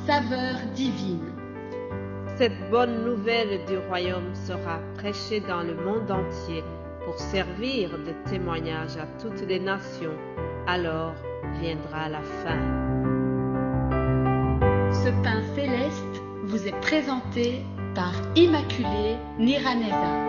saveur divine. Cette bonne nouvelle du royaume sera prêchée dans le monde entier pour servir de témoignage à toutes les nations. Alors viendra la fin. Ce pain céleste vous est présenté par Immaculée Niraneza.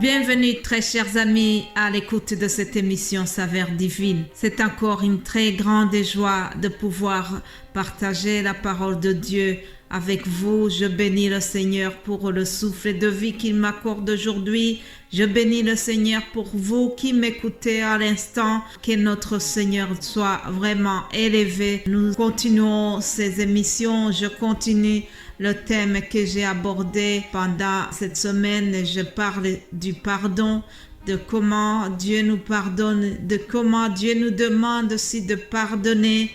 Bienvenue très chers amis à l'écoute de cette émission Saveur Divine. C'est encore une très grande joie de pouvoir partager la parole de Dieu avec vous. Je bénis le Seigneur pour le souffle de vie qu'il m'accorde aujourd'hui. Je bénis le Seigneur pour vous qui m'écoutez à l'instant. Que notre Seigneur soit vraiment élevé. Nous continuons ces émissions. Je continue le thème que j'ai abordé pendant cette semaine. Je parle du pardon, de comment Dieu nous pardonne, de comment Dieu nous demande aussi de pardonner.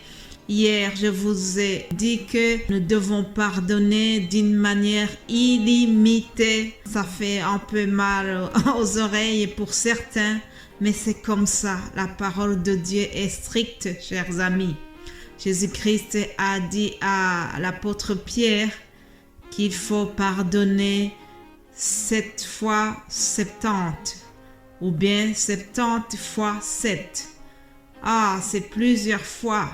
Hier, je vous ai dit que nous devons pardonner d'une manière illimitée. Ça fait un peu mal aux oreilles pour certains, mais c'est comme ça. La parole de Dieu est stricte, chers amis. Jésus-Christ a dit à l'apôtre Pierre qu'il faut pardonner 7 fois 70 ou bien 70 fois 7. Ah, c'est plusieurs fois.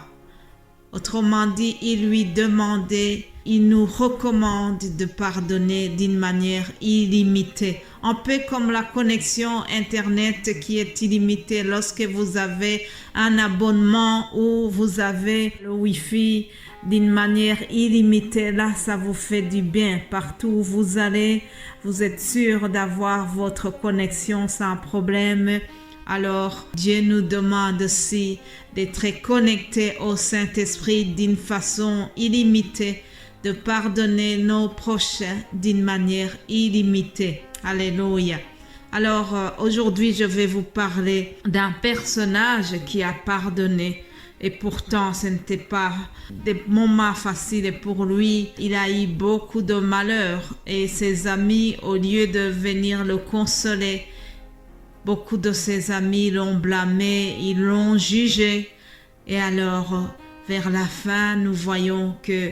Autrement dit, il lui demandait, il nous recommande de pardonner d'une manière illimitée. Un peu comme la connexion Internet qui est illimitée lorsque vous avez un abonnement ou vous avez le Wi-Fi d'une manière illimitée. Là, ça vous fait du bien. Partout où vous allez, vous êtes sûr d'avoir votre connexion sans problème. Alors, Dieu nous demande aussi d'être connectés au Saint-Esprit d'une façon illimitée, de pardonner nos prochains d'une manière illimitée. Alléluia. Alors, aujourd'hui, je vais vous parler d'un personnage qui a pardonné. Et pourtant, ce n'était pas des moments faciles pour lui. Il a eu beaucoup de malheurs. Et ses amis, au lieu de venir le consoler, beaucoup de ses amis l'ont blâmé, ils l'ont jugé. Et alors, vers la fin, nous voyons que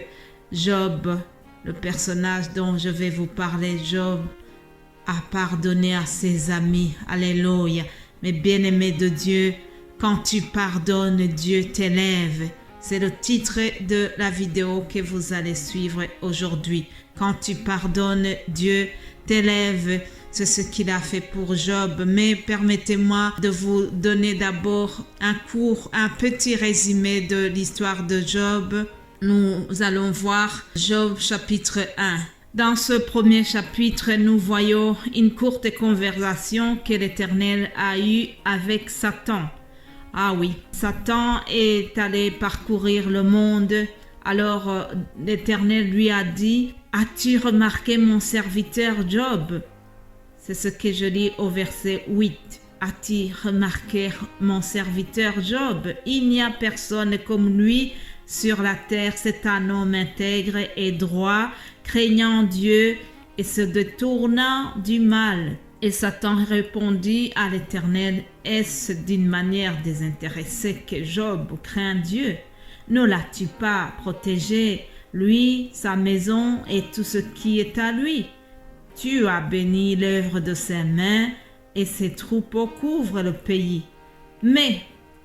Job, le personnage dont je vais vous parler, Job, a pardonné à ses amis. Alléluia. Mais bien-aimé de Dieu, quand tu pardonnes, Dieu t'élève. C'est le titre de la vidéo que vous allez suivre aujourd'hui. Quand tu pardonnes, Dieu t'élève. C'est ce qu'il a fait pour Job. Mais permettez-moi de vous donner d'abord un petit résumé de l'histoire de Job. Nous allons voir Job chapitre 1. Dans ce premier chapitre, nous voyons une courte conversation que l'Éternel a eue avec Satan. Ah oui, Satan est allé parcourir le monde. Alors l'Éternel lui a dit, « As-tu remarqué mon serviteur Job ?» C'est ce que je lis au verset 8. « As-tu remarqué mon serviteur Job? Il n'y a personne comme lui sur la terre. C'est un homme intègre et droit, craignant Dieu et se détournant du mal. » Et Satan répondit à l'Éternel, « Est-ce d'une manière désintéressée que Job craint Dieu? Ne l'as-tu pas protégé, lui, sa maison et tout ce qui est à lui? Tu as béni l'œuvre de ses mains et ses troupeaux couvrent le pays. Mais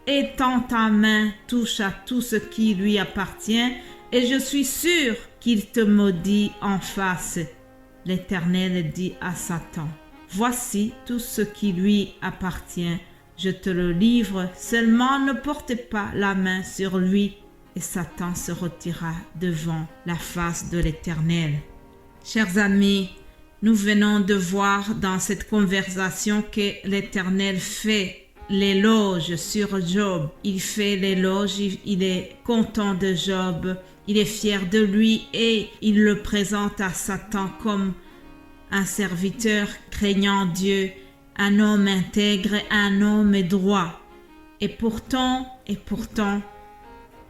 étends ta main, touche à tout ce qui lui appartient et je suis sûr qu'il te maudit en face. » L'Éternel dit à Satan, « Voici tout ce qui lui appartient, je te le livre, seulement ne porte pas la main sur lui. » Et Satan se retira devant la face de l'Éternel. Chers amis, nous venons de voir dans cette conversation que l'Éternel fait l'éloge sur Job. Il fait l'éloge, il est content de Job, il est fier de lui et il le présente à Satan comme un serviteur craignant Dieu, un homme intègre, un homme droit. Et pourtant,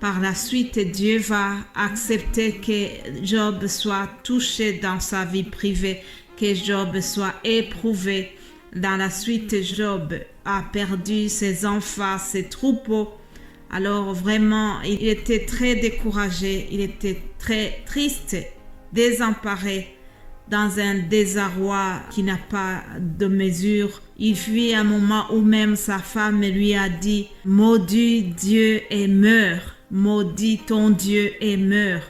par la suite, Dieu va accepter que Job soit touché dans sa vie privée, que Job soit éprouvé. Dans la suite, Job a perdu ses enfants, ses troupeaux. Alors vraiment, il était très découragé, il était très triste, désemparé, dans un désarroi qui n'a pas de mesure. Il fut un moment où même sa femme lui a dit « Maudit Dieu et meurs, maudit ton Dieu et meurs ».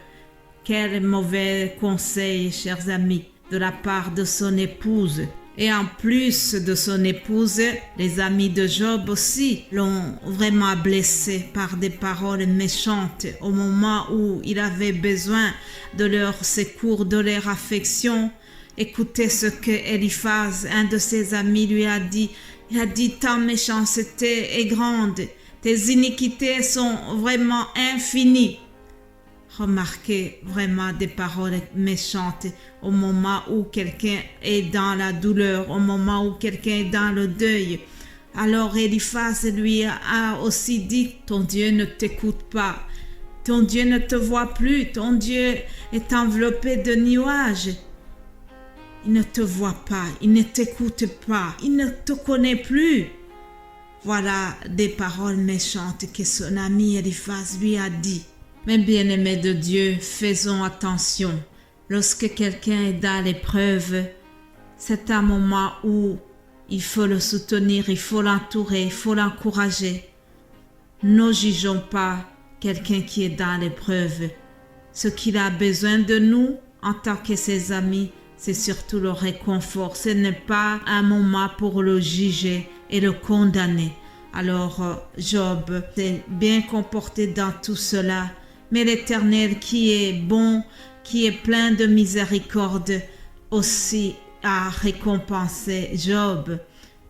Quel mauvais conseil, chers amis, de la part de son épouse. Et en plus de son épouse, les amis de Job aussi l'ont vraiment blessé par des paroles méchantes au moment où il avait besoin de leur secours, de leur affection. Écoutez ce que Eliphaz, un de ses amis, lui a dit. Il a dit « Ta méchanceté est grande, tes iniquités sont vraiment infinies. » Remarquez vraiment des paroles méchantes au moment où quelqu'un est dans la douleur, au moment où quelqu'un est dans le deuil. Alors Eliphaz lui a aussi dit « Ton Dieu ne t'écoute pas, ton Dieu ne te voit plus, ton Dieu est enveloppé de nuages. Il ne te voit pas, il ne t'écoute pas, il ne te connaît plus. » Voilà des paroles méchantes que son ami Eliphaz lui a dit. Mes bien-aimés de Dieu, faisons attention. Lorsque quelqu'un est dans l'épreuve, c'est un moment où il faut le soutenir, il faut l'entourer, il faut l'encourager. Ne jugeons pas quelqu'un qui est dans l'épreuve. Ce qu'il a besoin de nous, en tant que ses amis, c'est surtout le réconfort. Ce n'est pas un moment pour le juger et le condamner. Alors, Job s'est bien comporté dans tout cela. Mais l'Éternel qui est bon, qui est plein de miséricorde, aussi a récompensé Job.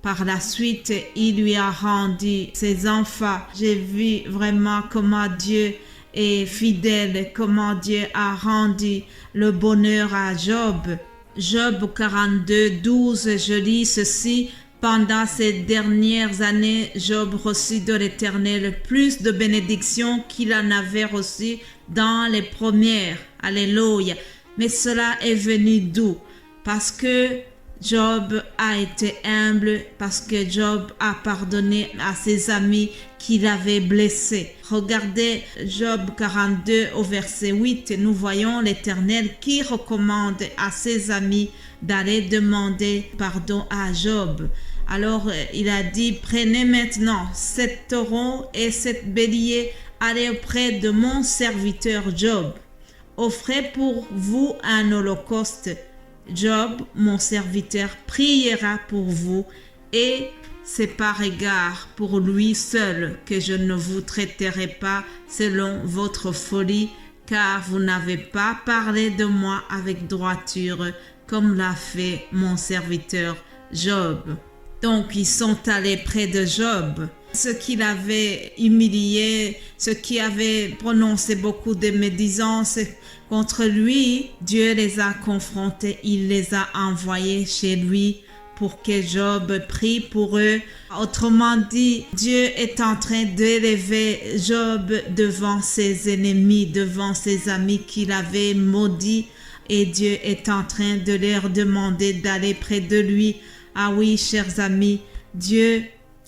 Par la suite, il lui a rendu ses enfants. J'ai vu vraiment comment Dieu est fidèle, comment Dieu a rendu le bonheur à Job. Job 42, 12, je lis ceci. Pendant ces dernières années, Job reçut de l'Éternel plus de bénédictions qu'il en avait reçu dans les premières. Alléluia. Mais cela est venu d'où? Parce que Job a été humble, parce que Job a pardonné à ses amis qui l'avaient blessé. Regardez Job 42 au verset 8, nous voyons l'Éternel qui recommande à ses amis d'aller demander pardon à Job. Alors il a dit, prenez maintenant 7 taureaux et 7 béliers, allez auprès de mon serviteur Job. Offrez pour vous un holocauste. Job, mon serviteur, priera pour vous et c'est par égard pour lui seul que je ne vous traiterai pas selon votre folie, car vous n'avez pas parlé de moi avec droiture, comme l'a fait mon serviteur Job. Donc, ils sont allés près de Job. Ceux qui l'avaient humilié, ceux qui avaient prononcé beaucoup de médisances contre lui, Dieu les a confrontés, il les a envoyés chez lui pour que Job prie pour eux. Autrement dit, Dieu est en train d'élever Job devant ses ennemis, devant ses amis qu'il avait maudits, et Dieu est en train de leur demander d'aller près de lui. Ah oui, chers amis, Dieu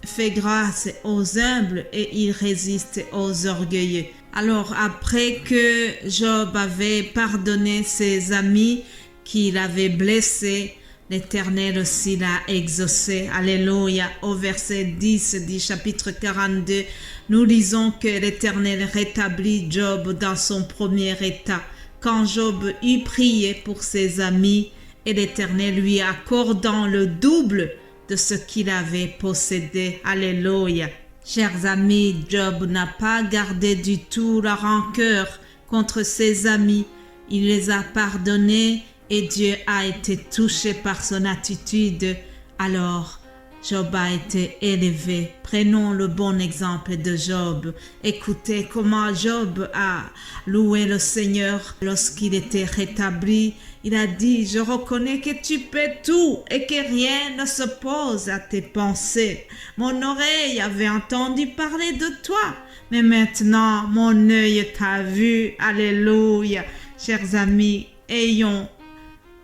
fait grâce aux humbles et il résiste aux orgueilleux. Alors, après que Job avait pardonné ses amis qui l'avaient blessé, l'Éternel aussi l'a exaucé. Alléluia. Au verset 10 du chapitre 42, nous lisons que l'Éternel rétablit Job dans son premier état. Quand Job eut prié pour ses amis, et l'Éternel lui accordant le double de ce qu'il avait possédé. Alléluia. Chers amis, Job n'a pas gardé du tout la rancœur contre ses amis. Il les a pardonnés et Dieu a été touché par son attitude. Alors, Job a été élevé. Prenons le bon exemple de Job. Écoutez comment Job a loué le Seigneur lorsqu'il était rétabli. Il a dit, je reconnais que tu peux tout et que rien ne s'oppose à tes pensées. Mon oreille avait entendu parler de toi, mais maintenant mon œil t'a vu. Alléluia. Chers amis, ayons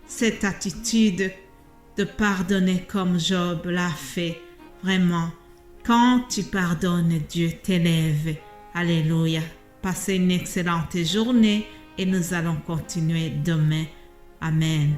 cette attitude de pardonner comme Job l'a fait. Vraiment, quand tu pardonnes, Dieu t'élève. Alléluia. Passez une excellente journée et nous allons continuer demain. Amen.